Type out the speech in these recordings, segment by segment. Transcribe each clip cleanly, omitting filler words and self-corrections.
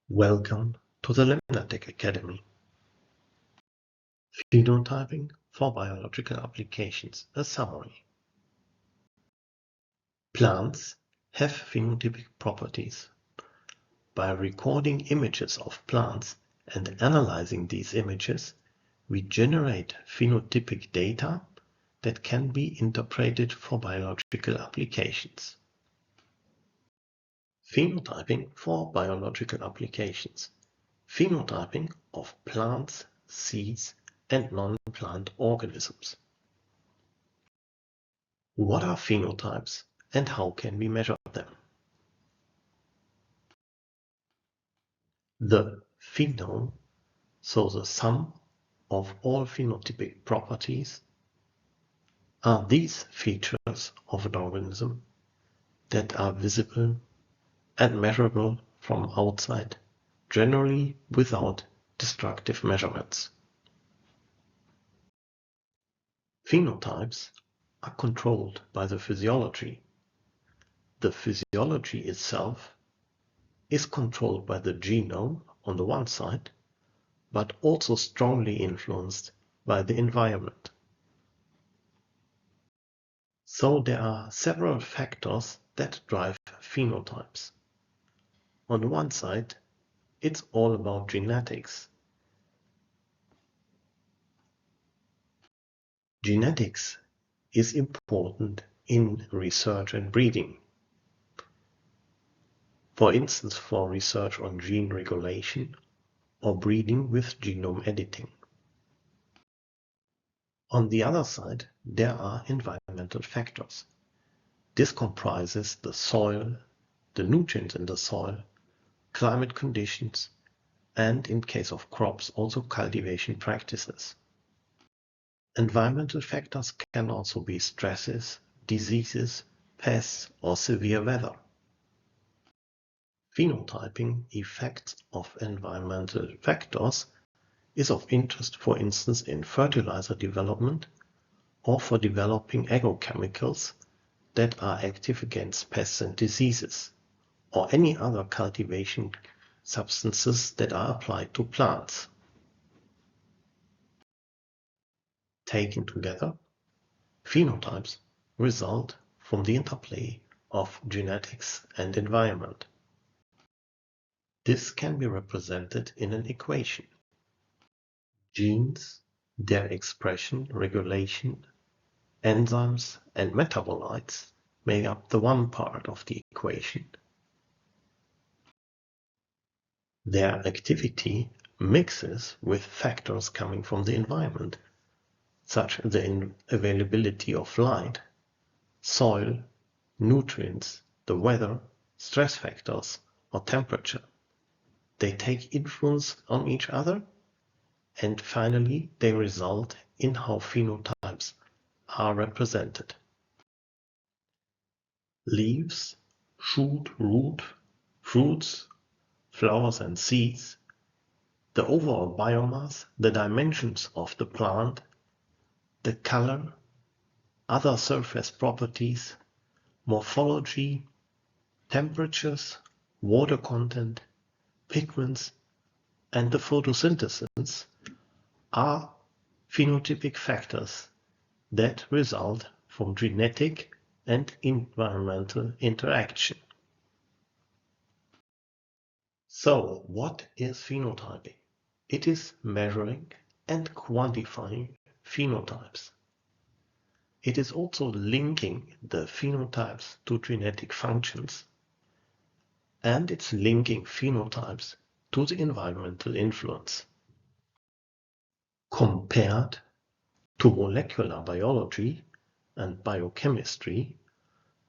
Welcome to the LemnaTec Academy. Phenotyping for biological applications. A summary. Plants have phenotypic properties. By recording images of plants and analyzing these images, we generate phenotypic data that can be interpreted for biological applications. Phenotyping for biological applications. Phenotyping of plants, seeds, and non-plant organisms. What are phenotypes and how can we measure them? The phenome, so the sum of all phenotypic properties, are these features of an organism that are visible and measurable from outside, generally without destructive measurements. Phenotypes are controlled by the physiology. The physiology itself is controlled by the genome on the one side, but also strongly influenced by the environment. So there are several factors that drive phenotypes. On the one side, it's all about genetics. Genetics is important in research and breeding. For instance, for research on gene regulation or breeding with genome editing. On the other side, there are environmental factors. This comprises the soil, the nutrients in the soil, climate conditions, and in case of crops, also cultivation practices. Environmental factors can also be stresses, diseases, pests, or severe weather. Phenotyping effects of environmental factors is of interest, for instance, in fertilizer development or for developing agrochemicals that are active against pests and diseases, or any other cultivation substances that are applied to plants. Taken together, phenotypes result from the interplay of genetics and environment. This can be represented in an equation. Genes, their expression, regulation, enzymes, and metabolites make up the one part of the equation. Their activity mixes with factors coming from the environment, such as the availability of light, soil, nutrients, the weather, stress factors, or temperature. They take influence on each other, and finally they result in how phenotypes are represented. Leaves, shoot, root, fruits, flowers and seeds, the overall biomass, the dimensions of the plant, the color, other surface properties, morphology, temperatures, water content, pigments, and the photosynthesis are phenotypic factors that result from genetic and environmental interaction. So, what is phenotyping? It is measuring and quantifying phenotypes. It is also linking the phenotypes to genetic functions, and it's linking phenotypes to the environmental influence. Compared to molecular biology and biochemistry,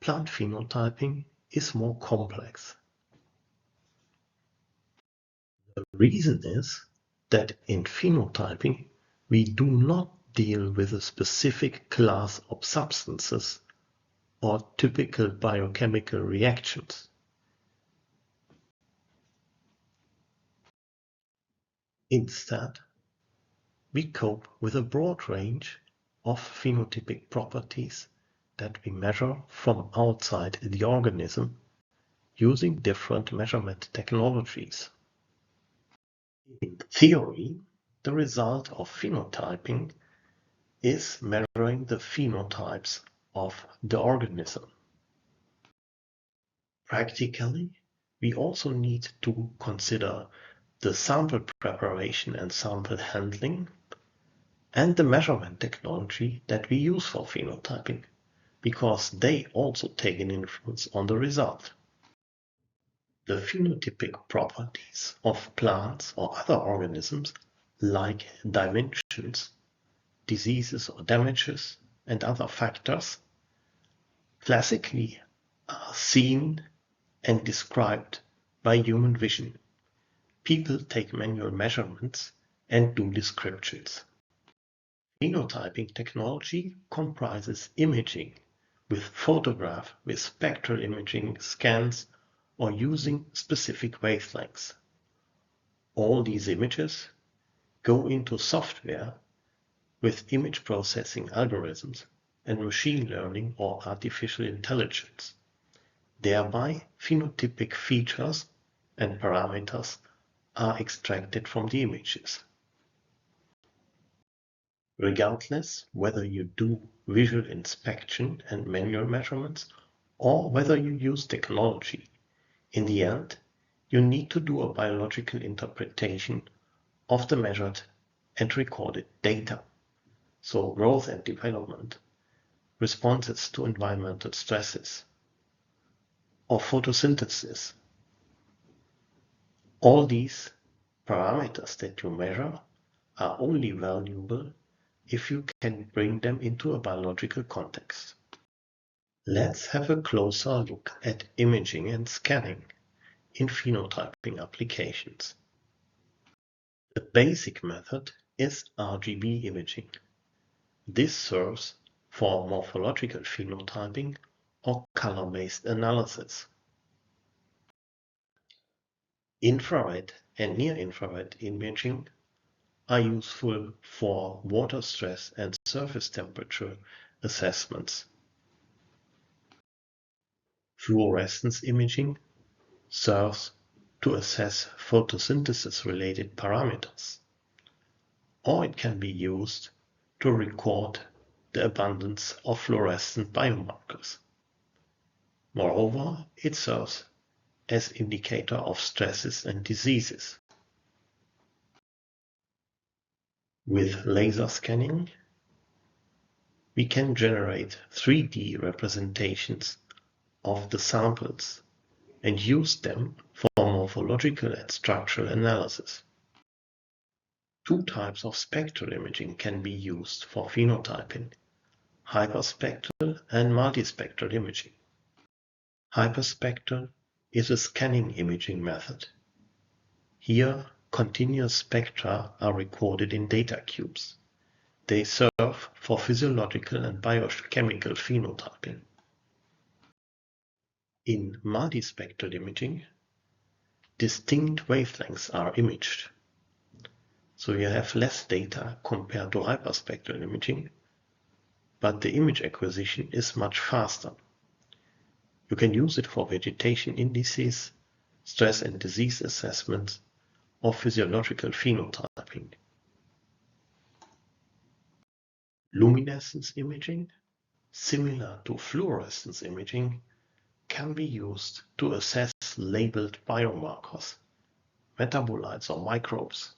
plant phenotyping is more complex. The reason is that in phenotyping we do not deal with a specific class of substances or typical biochemical reactions. Instead, we cope with a broad range of phenotypic properties that we measure from outside the organism using different measurement technologies. In theory, the result of phenotyping is measuring the phenotypes of the organism. Practically, we also need to consider the sample preparation and sample handling and the measurement technology that we use for phenotyping, because they also take an influence on the result. The phenotypic properties of plants or other organisms, like dimensions, diseases or damages, and other factors, classically are seen and described by human vision. People take manual measurements and do descriptions. Phenotyping technology comprises imaging with photograph, with spectral imaging, scans, or using specific wavelengths. All these images go into software with image processing algorithms and machine learning or artificial intelligence. Thereby, phenotypic features and parameters are extracted from the images. Regardless whether you do visual inspection and manual measurements or whether you use technology, in the end, you need to do a biological interpretation of the measured and recorded data. So growth and development, responses to environmental stresses, or photosynthesis. All these parameters that you measure are only valuable if you can bring them into a biological context. Let's have a closer look at imaging and scanning in phenotyping applications. The basic method is RGB imaging. This serves for morphological phenotyping or color-based analysis. Infrared and near-infrared imaging are useful for water stress and surface temperature assessments. Fluorescence imaging serves to assess photosynthesis-related parameters, or it can be used to record the abundance of fluorescent biomarkers. Moreover, it serves as indicator of stresses and diseases. With laser scanning, we can generate 3D representations of the samples and use them for morphological and structural analysis. Two types of spectral imaging can be used for phenotyping: hyperspectral and multispectral imaging. Hyperspectral is a scanning imaging method. Here, continuous spectra are recorded in data cubes. They serve for physiological and biochemical phenotyping. In multispectral imaging, distinct wavelengths are imaged. So you have less data compared to hyperspectral imaging, but the image acquisition is much faster. You can use it for vegetation indices, stress and disease assessments, or physiological phenotyping. Luminescence imaging, similar to fluorescence imaging, can be used to assess labeled biomarkers, metabolites or microbes.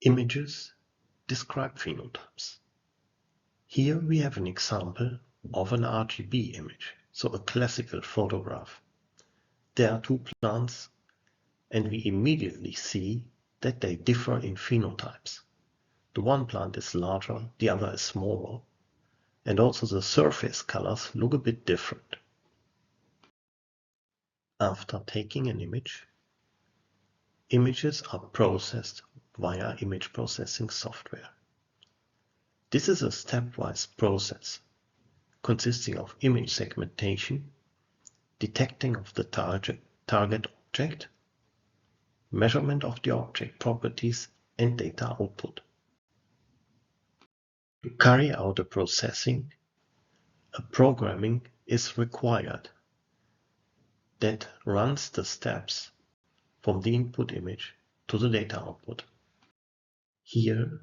Images describe phenotypes. Here we have an example of an RGB image, so a classical photograph. There are two plants, and we immediately see that they differ in phenotypes. The one plant is larger, the other is smaller, and also the surface colors look a bit different. After taking an image, images are processed via image processing software. This is a stepwise process consisting of image segmentation, detecting of the target object, measurement of the object properties, and data output. To carry out the processing, a programming is required. that runs the steps from the input image to the data output. Here,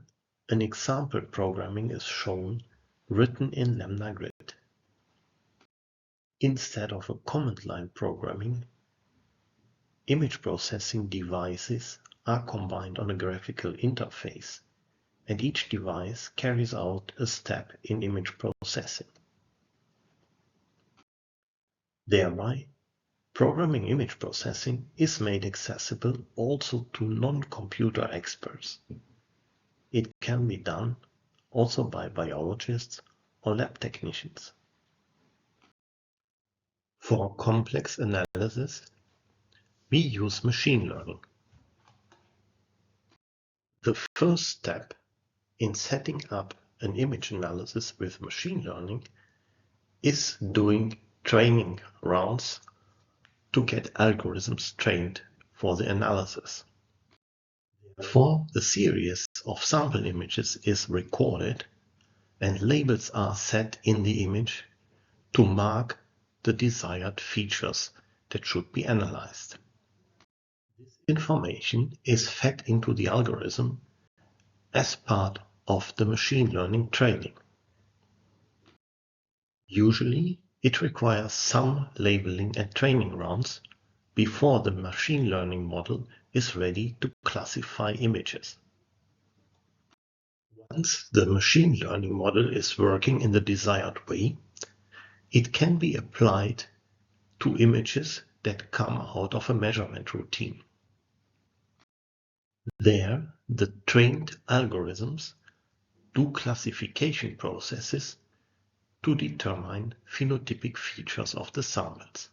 an example programming is shown written in LemnaGrid. Instead of a command line programming, image processing devices are combined on a graphical interface, and each device carries out a step in image processing. Thereby, programming image processing is made accessible also to non-computer experts. It can be done also by biologists or lab technicians. For complex analysis, we use machine learning. The first step in setting up an image analysis with machine learning is doing training rounds to get algorithms trained for the analysis. Therefore, a series of sample images is recorded and labels are set in the image to mark the desired features that should be analyzed. This information is fed into the algorithm as part of the machine learning training. Usually, it requires some labeling and training rounds before the machine learning model is ready to classify images. Once the machine learning model is working in the desired way, it can be applied to images that come out of a measurement routine. There, the trained algorithms do classification processes to determine phenotypic features of the samples.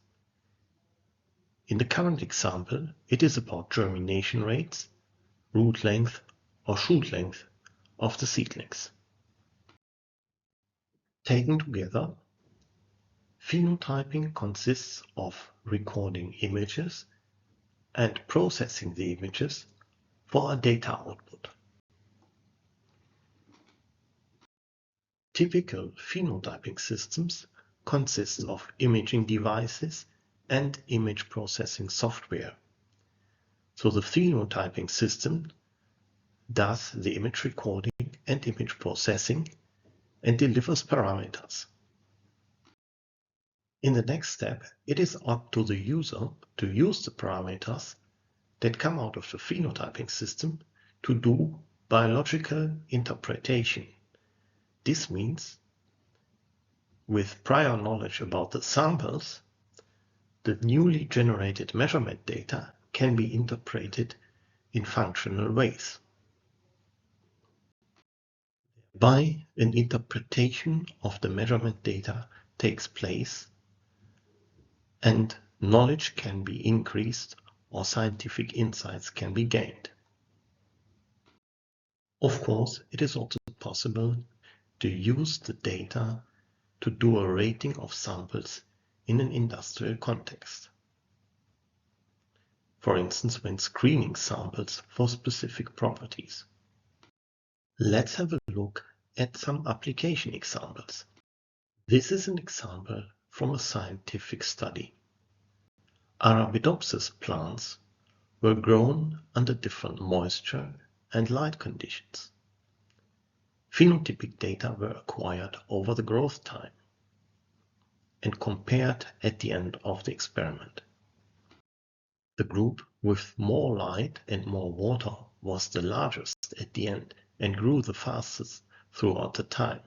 In the current example, it is about germination rates, root length or shoot length of the seedlings. Taken together, phenotyping consists of recording images and processing the images for a data output. Typical phenotyping systems consist of imaging devices and image processing software. So the phenotyping system does the image recording and image processing and delivers parameters. In the next step, it is up to the user to use the parameters that come out of the phenotyping system to do biological interpretation. This means, with prior knowledge about the samples, the newly generated measurement data can be interpreted in functional ways. By an interpretation of the measurement data takes place, and knowledge can be increased or scientific insights can be gained. Of course, it is also possible to use the data to do a rating of samples in an industrial context. For instance, when screening samples for specific properties. Let's have a look at some application examples. This is an example from a scientific study. Arabidopsis plants were grown under different moisture and light conditions. Phenotypic data were acquired over the growth time and compared at the end of the experiment. The group with more light and more water was the largest at the end and grew the fastest throughout the time.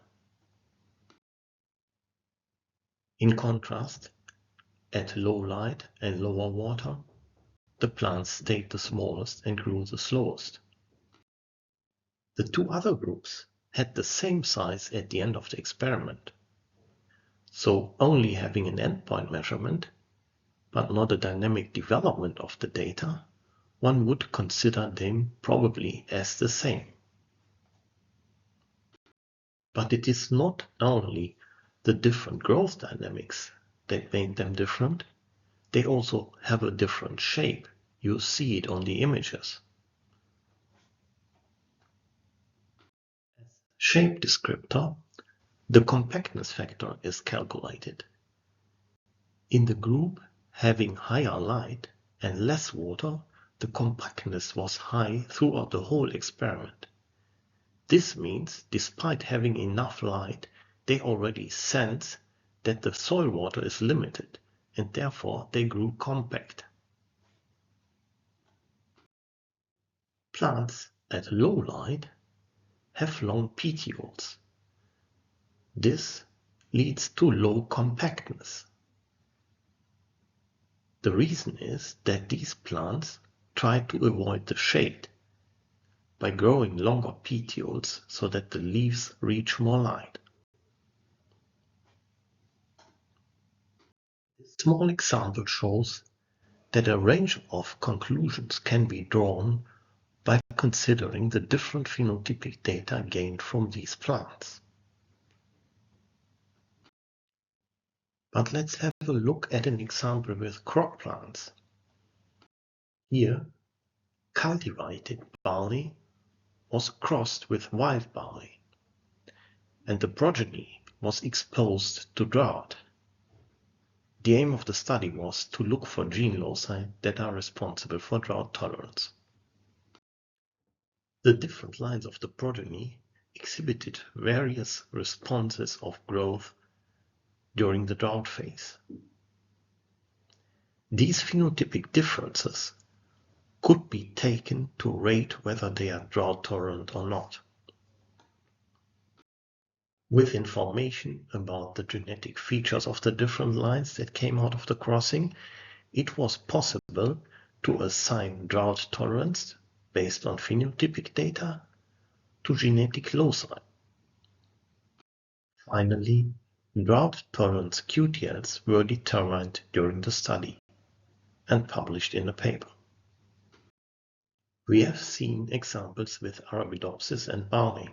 In contrast, at low light and lower water, the plants stayed the smallest and grew the slowest. The two other groups had the same size at the end of the experiment. So only having an endpoint measurement, but not a dynamic development of the data, one would consider them probably as the same. But it is not only the different growth dynamics that made them different, they also have a different shape. You see it on the images. As shape descriptor, the compactness factor is calculated. In the group Having higher light and less water, the compactness was high throughout the whole experiment. This means, despite having enough light, they already sense that the soil water is limited, and therefore they grew compact. Plants at low light have long petioles. This leads to low compactness. The reason is that these plants try to avoid the shade by growing longer petioles so that the leaves reach more light. This small example shows that a range of conclusions can be drawn by considering the different phenotypic data gained from these plants. But let's have a look at an example with crop plants. Here, cultivated barley was crossed with wild barley, and the progeny was exposed to drought. The aim of the study was to look for gene loci that are responsible for drought tolerance. The different lines of the progeny exhibited various responses of growth during the drought phase. These phenotypic differences could be taken to rate whether they are drought tolerant or not. With information about the genetic features of the different lines that came out of the crossing, it was possible to assign drought tolerance based on phenotypic data to genetic loci. Finally, drought tolerance QTLs were determined during the study and published in a paper. We have seen examples with Arabidopsis and barley.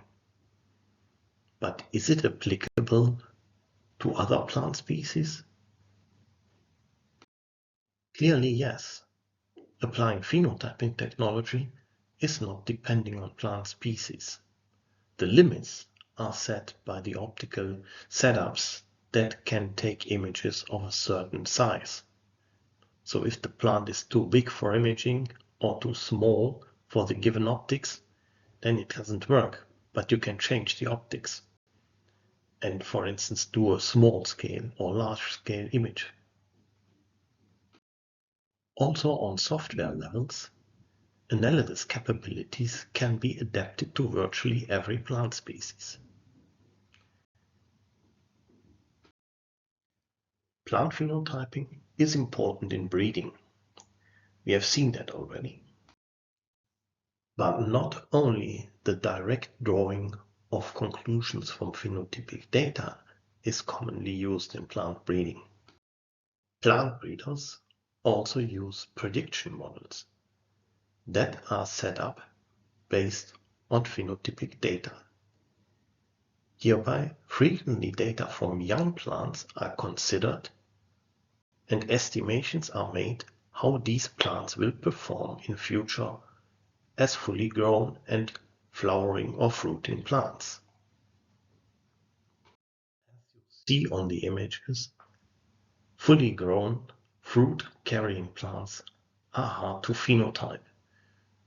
But is it applicable to other plant species? Clearly, yes. Applying phenotyping technology is not depending on plant species. The limits are set by the optical setups that can take images of a certain size. So if the plant is too big for imaging or too small for the given optics, then it doesn't work, but you can change the optics and, for instance, do a small scale or large scale image. Also on software levels, analysis capabilities can be adapted to virtually every plant species. Plant phenotyping is important in breeding. We have seen that already. But not only the direct drawing of conclusions from phenotypic data is commonly used in plant breeding. Plant breeders also use prediction models that are set up based on phenotypic data. Hereby, frequently data from young plants are considered and estimations are made how these plants will perform in future as fully grown and flowering or fruiting plants. As you see on the images, fully grown fruit-carrying plants are hard to phenotype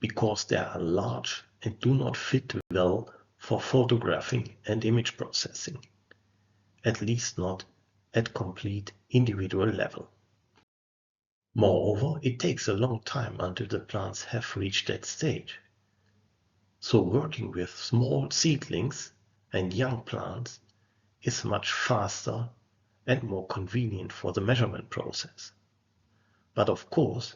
because they are large and do not fit well for photographing and image processing, at least not at complete individual level. Moreover, it takes a long time until the plants have reached that stage. So working with small seedlings and young plants is much faster and more convenient for the measurement process. But of course,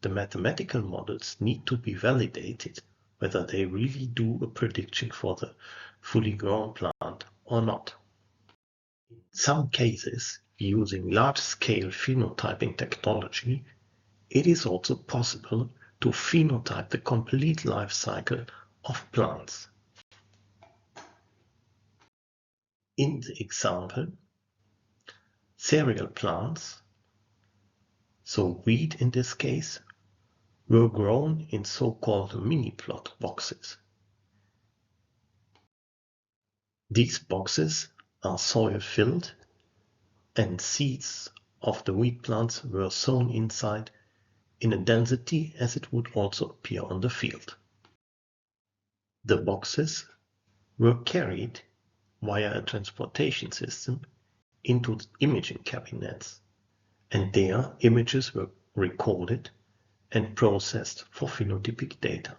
the mathematical models need to be validated whether they really do a prediction for the fully grown plant or not. In some cases, using large-scale phenotyping technology, it is also possible to phenotype the complete life cycle of plants. In the example, cereal plants, so wheat in this case, were grown in so-called mini-plot boxes. These boxes are soil-filled and seeds of the wheat plants were sown inside in a density as it would also appear on the field. The boxes were carried via a transportation system into imaging cabinets, and there images were recorded and processed for phenotypic data.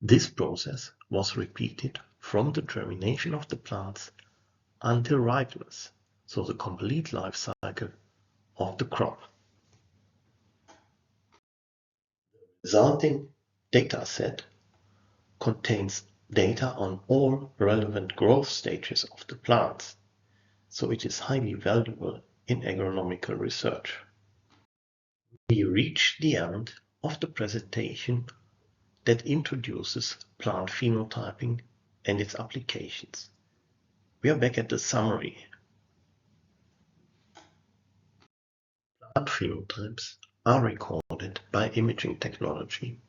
This process was repeated from the germination of the plants until ripeness, so the complete life cycle of the crop. The resulting dataset contains data on all relevant growth stages of the plants, so it is highly valuable in agronomical research. We reach the end of the presentation that introduces plant phenotyping and its applications. We are back at the summary. Plant phenotypes are recorded by imaging technology,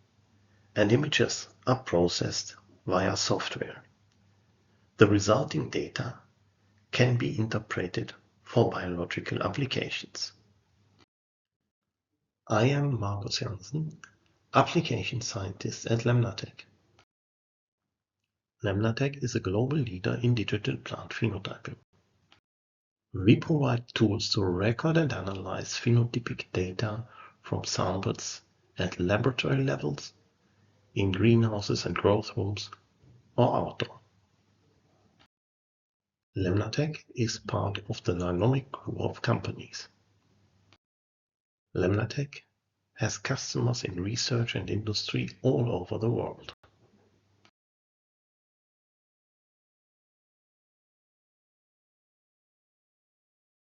and images are processed via software. The resulting data can be interpreted for biological applications. I am Markus Jansen, application scientist at LemnaTec. LemnaTec is a global leader in digital plant phenotyping. We provide tools to record and analyze phenotypic data from samples at laboratory levels, in greenhouses and growth rooms, or outdoor. LemnaTec is part of the Nynomic group of companies. LemnaTec has customers in research and industry all over the world.